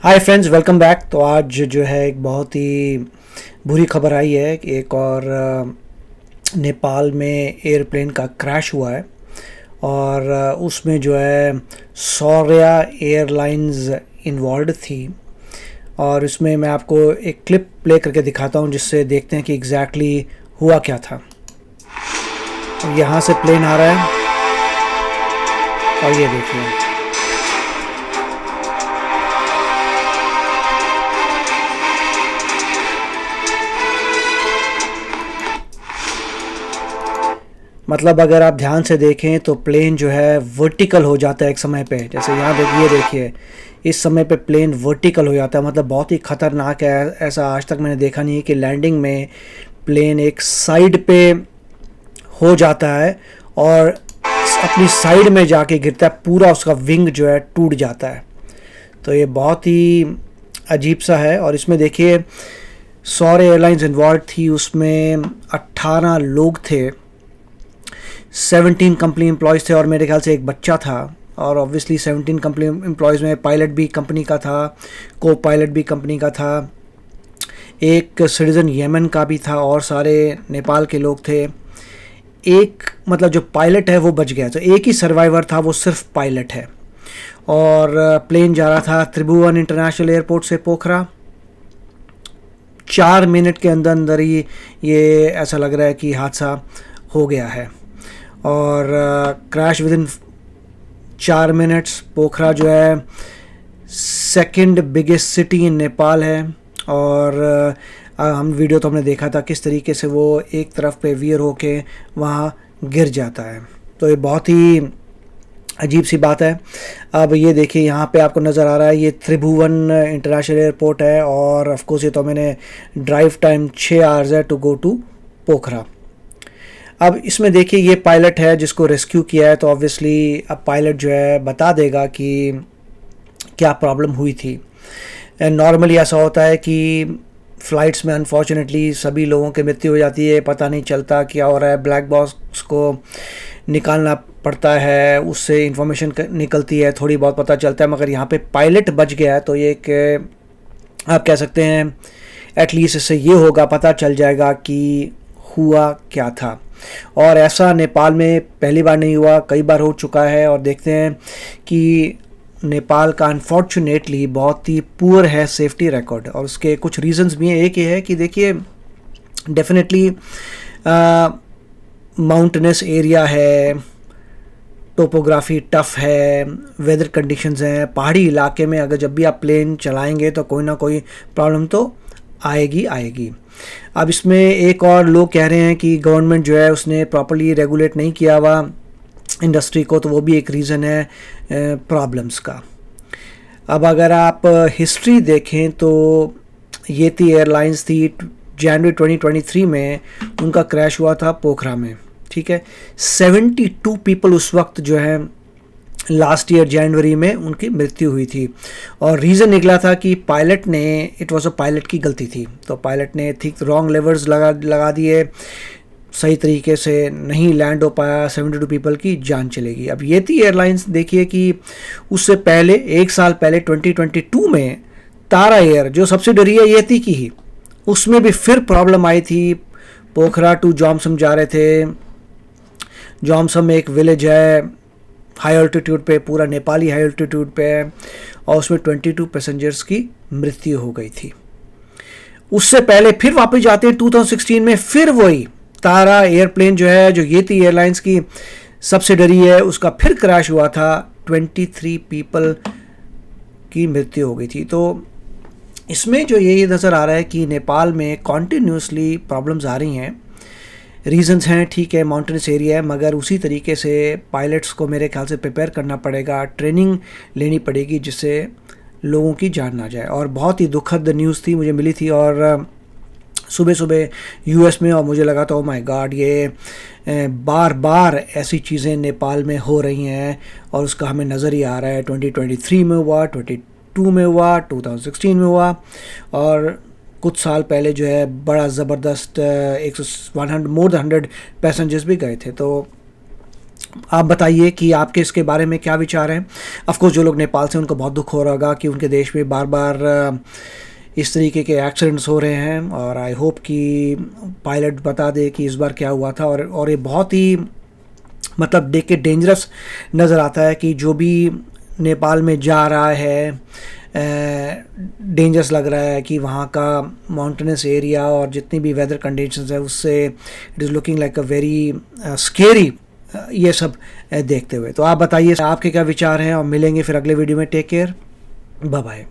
Hi friends, welcome back. तो आज जो है एक बहुत ही बुरी खबर आई है कि एक और नेपाल में एयरप्लेन का क्रैश हुआ है और उसमें जो है सौर्या एयरलाइंस इन्वॉल्व थी। और इसमें मैं आपको एक क्लिप प्ले करके दिखाता हूं जिससे देखते हैं कि एग्जैक्टली हुआ क्या था। यहाँ से प्लेन आ रहा है और ये देखिए। मतलब अगर आप ध्यान से देखें तो प्लेन जो है वर्टिकल हो जाता है एक समय पे। जैसे यहाँ देखिए इस समय पे प्लेन वर्टिकल हो जाता है। मतलब बहुत ही ख़तरनाक है। ऐसा आज तक मैंने देखा नहीं है कि लैंडिंग में प्लेन एक साइड पे हो जाता है और अपनी साइड में जाके गिरता है, पूरा उसका विंग जो है टूट जाता है। तो ये बहुत ही अजीब सा है। और इसमें देखिए सौर एयरलाइंस इन्वॉल्व थी, उसमें 18 लोग थे, 17 कंपनी एम्प्लॉयज़ थे और मेरे ख्याल से एक बच्चा था। और ऑब्वियसली 17 कंपनी एम्प्लॉयज़ में पायलट भी कंपनी का था, को पायलट भी कंपनी का था, एक सिटीज़न येमन का भी था और सारे नेपाल के लोग थे। एक मतलब जो पायलट है वो बच गया, तो एक ही सर्वाइवर था, वो सिर्फ पायलट है। और प्लेन जा रहा था त्रिभुवन इंटरनेशनल एयरपोर्ट से पोखरा। 4 मिनट के अंदर अंदर ही ये ऐसा लग रहा है कि हादसा हो गया है। और क्रैश विद इन 4 मिनट्स। पोखरा जो है second biggest city in Nepal है। और हम वीडियो तो हमने देखा था किस तरीके से वो एक तरफ पे वियर होके वहाँ गिर जाता है। तो ये बहुत ही अजीब सी बात है। अब ये देखिए यहाँ पे आपको नज़र आ रहा है, ये त्रिभुवन इंटरनेशनल एयरपोर्ट है और ऑफ कोर्स ये तो मैंने ड्राइव टाइम 6 आवर्स है टू गो टू पोखरा। अब इसमें देखिए ये पायलट है जिसको रेस्क्यू किया है, तो ऑब्वियसली अब पायलट जो है बता देगा कि क्या प्रॉब्लम हुई थी। नॉर्मली ऐसा होता है कि फ़्लाइट्स में अनफॉर्चुनेटली सभी लोगों की मृत्यु हो जाती है, पता नहीं चलता क्या हो रहा है। ब्लैक बॉक्स को निकालना पड़ता है, उससे इंफॉर्मेशन निकलती है, थोड़ी बहुत पता चलता है। मगर यहाँ पे पायलट बच गया है तो ये एक आप कह सकते हैं एटलीस्ट इससे ये होगा, पता चल जाएगा कि हुआ क्या था। और ऐसा नेपाल में पहली बार नहीं हुआ, कई बार हो चुका है। और देखते हैं कि नेपाल का अनफॉर्चुनेटली बहुत ही पुअर है सेफ्टी रिकॉर्ड और उसके कुछ रीजंस भी हैं। एक ये है कि देखिए डेफिनेटली माउंटेनस एरिया है, टोपोग्राफी टफ है, वेदर कंडीशंस हैं। पहाड़ी इलाके में अगर जब भी आप प्लेन चलाएंगे तो कोई ना कोई प्रॉब्लम तो आएगी। अब इसमें एक और लोग कह रहे हैं कि गवर्नमेंट जो है उसने प्रॉपर्ली रेगुलेट नहीं किया हुआ इंडस्ट्री को, तो वो भी एक रीज़न है प्रॉब्लम्स का। अब अगर आप हिस्ट्री देखें तो येती एयरलाइंस थी, जनवरी 2023 में उनका क्रैश हुआ था पोखरा में, ठीक है। 72 पीपल उस वक्त जो है लास्ट ईयर जनवरी में उनकी मृत्यु हुई थी। और रीज़न निकला था कि पायलट ने, इट वाज अ पायलट की गलती थी, तो पायलट ने ठीक रॉन्ग लेवर्स लगा दिए, सही तरीके से नहीं लैंड हो पाया, 72 पीपल की जान चलेगी। अब येती एयरलाइंस देखिए कि उससे पहले 1 साल पहले 2022 में तारा एयर जो सब्सिडरी है येती की ही, उसमें भी फिर प्रॉब्लम आई थी। पोखरा टू जॉमसम जा रहे थे, जॉमसम एक विलेज है हाई अल्टीट्यूड पे, पूरा नेपाली हाई अल्टीट्यूड पे है, और उसमें 22 पैसेंजर्स की मृत्यु हो गई थी। उससे पहले फिर वापस जाते हैं 2016 में, फिर वही तारा एयरप्लेन जो है, जो येती एयरलाइंस की सब्सिडरी है, उसका फिर क्रैश हुआ था, 23 पीपल की मृत्यु हो गई थी। तो इसमें जो ये नज़र आ रहा है कि नेपाल में कॉन्टीन्यूसली प्रॉब्लम्स आ रही हैं। रीजंस हैं, ठीक है, माउंटेनस एरिया है, मगर उसी तरीके से पायलट्स को मेरे ख्याल से प्रिपेयर करना पड़ेगा, ट्रेनिंग लेनी पड़ेगी जिससे लोगों की जान ना जाए। और बहुत ही दुखद न्यूज़ थी, मुझे मिली थी और सुबह सुबह यूएस में, और मुझे लगा था ओ माय गॉड, ये बार बार ऐसी चीज़ें नेपाल में हो रही हैं और उसका हमें नज़र ही आ रहा है। 2023 में हुआ, 22 में हुआ, 2016 में हुआ, और कुछ साल पहले जो है बड़ा ज़बरदस्त 100 मोर देन 100 पैसेंजर्स भी गए थे। तो आप बताइए कि आपके इसके बारे में क्या विचार हैं। ऑफ कोर्स जो लोग नेपाल से, उनको बहुत दुख हो रहा होगा कि उनके देश में बार बार इस तरीके के एक्सीडेंट्स हो रहे हैं, और आई होप कि पायलट बता दे कि इस बार क्या हुआ था। और ये बहुत ही मतलब देख के डेंजरस नज़र आता है कि जो भी नेपाल में जा रहा है, डेंजरस लग रहा है कि वहाँ का माउंटेनस एरिया और जितनी भी वेदर कंडीशंस है उससे it is looking like a very scary, ये सब देखते हुए। तो आप बताइए आपके क्या विचार हैं, और मिलेंगे फिर अगले वीडियो में। Take care, bye bye.